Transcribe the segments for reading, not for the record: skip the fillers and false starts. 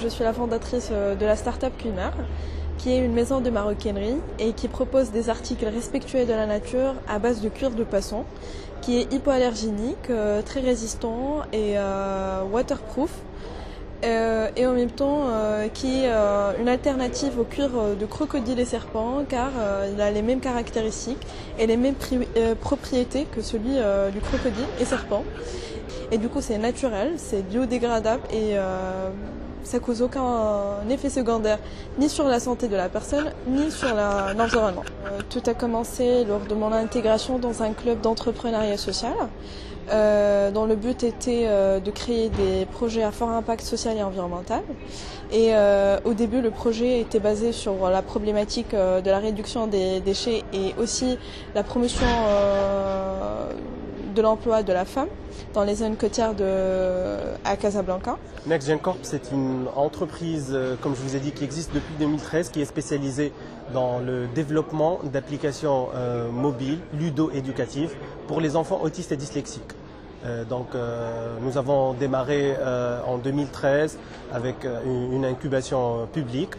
je suis la fondatrice de la start-up Culinaire, qui est une maison de maroquinerie et qui propose des articles respectueux de la nature à base de cuir de poisson, qui est hypoallergénique, très résistant et waterproof. Et en même temps qui est une alternative au cuir de crocodile et serpent, car il a les mêmes caractéristiques et les mêmes propriétés que celui du crocodile et serpent. Et du coup c'est naturel, c'est biodégradable et ça cause aucun effet secondaire ni sur la santé de la personne ni sur l'environnement. Tout a commencé lors de mon intégration dans un club d'entrepreneuriat social. Dont le but était de créer des projets à fort impact social et environnemental. Et au début, le projet était basé sur la problématique de la réduction des déchets et aussi la promotion de l'emploi de la femme dans les zones côtières à Casablanca. NextGen Corp, c'est une entreprise, comme je vous ai dit, qui existe depuis 2013, qui est spécialisée dans le développement d'applications mobiles, ludo-éducatives, pour les enfants autistes et dyslexiques. Nous avons démarré en 2013 avec une incubation publique.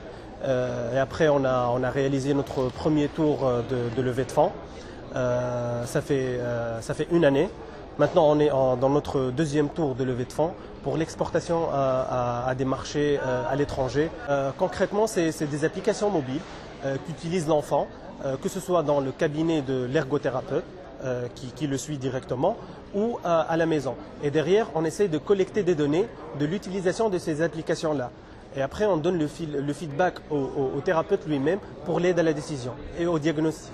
Et après, on a réalisé notre premier tour de levée de fonds. Ça fait une année. Maintenant, on est dans notre deuxième tour de levée de fonds pour l'exportation à des marchés à l'étranger. Concrètement, c'est des applications mobiles qu'utilise l'enfant, que ce soit dans le cabinet de l'ergothérapeute qui le suit directement ou à la maison. Et derrière, on essaie de collecter des données de l'utilisation de ces applications-là. Et après, on donne le feedback au thérapeute lui-même pour l'aide à la décision et au diagnostic.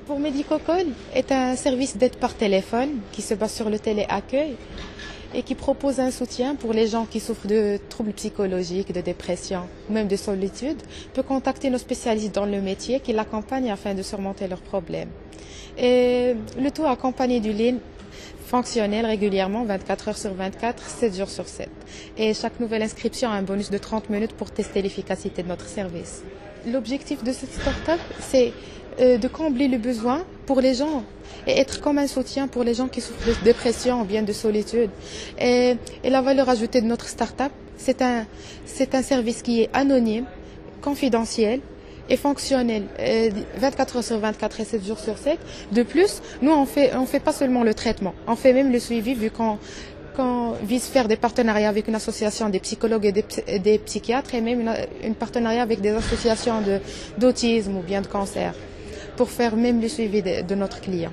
Pour Medicocall est un service d'aide par téléphone qui se base sur le téléaccueil et qui propose un soutien pour les gens qui souffrent de troubles psychologiques, de dépression ou même de solitude, peut contacter nos spécialistes dans le métier qui l'accompagnent afin de surmonter leurs problèmes. Et le tout accompagné d'une ligne fonctionnelle régulièrement 24 heures sur 24, 7 jours sur 7. Et chaque nouvelle inscription a un bonus de 30 minutes pour tester l'efficacité de notre service. L'objectif de cette start-up, c'est de combler le besoin pour les gens et être comme un soutien pour les gens qui souffrent de dépression ou bien de solitude. Et la valeur ajoutée de notre start-up, c'est un service qui est anonyme, confidentiel et fonctionnel 24 heures sur 24 et 7 jours sur 7. De plus, nous on fait pas seulement le traitement, on fait même le suivi vu qu'on vise faire des partenariats avec une association des psychologues et des psychiatres et même une partenariat avec des associations d'autisme ou bien de cancer pour faire même le suivi de notre client.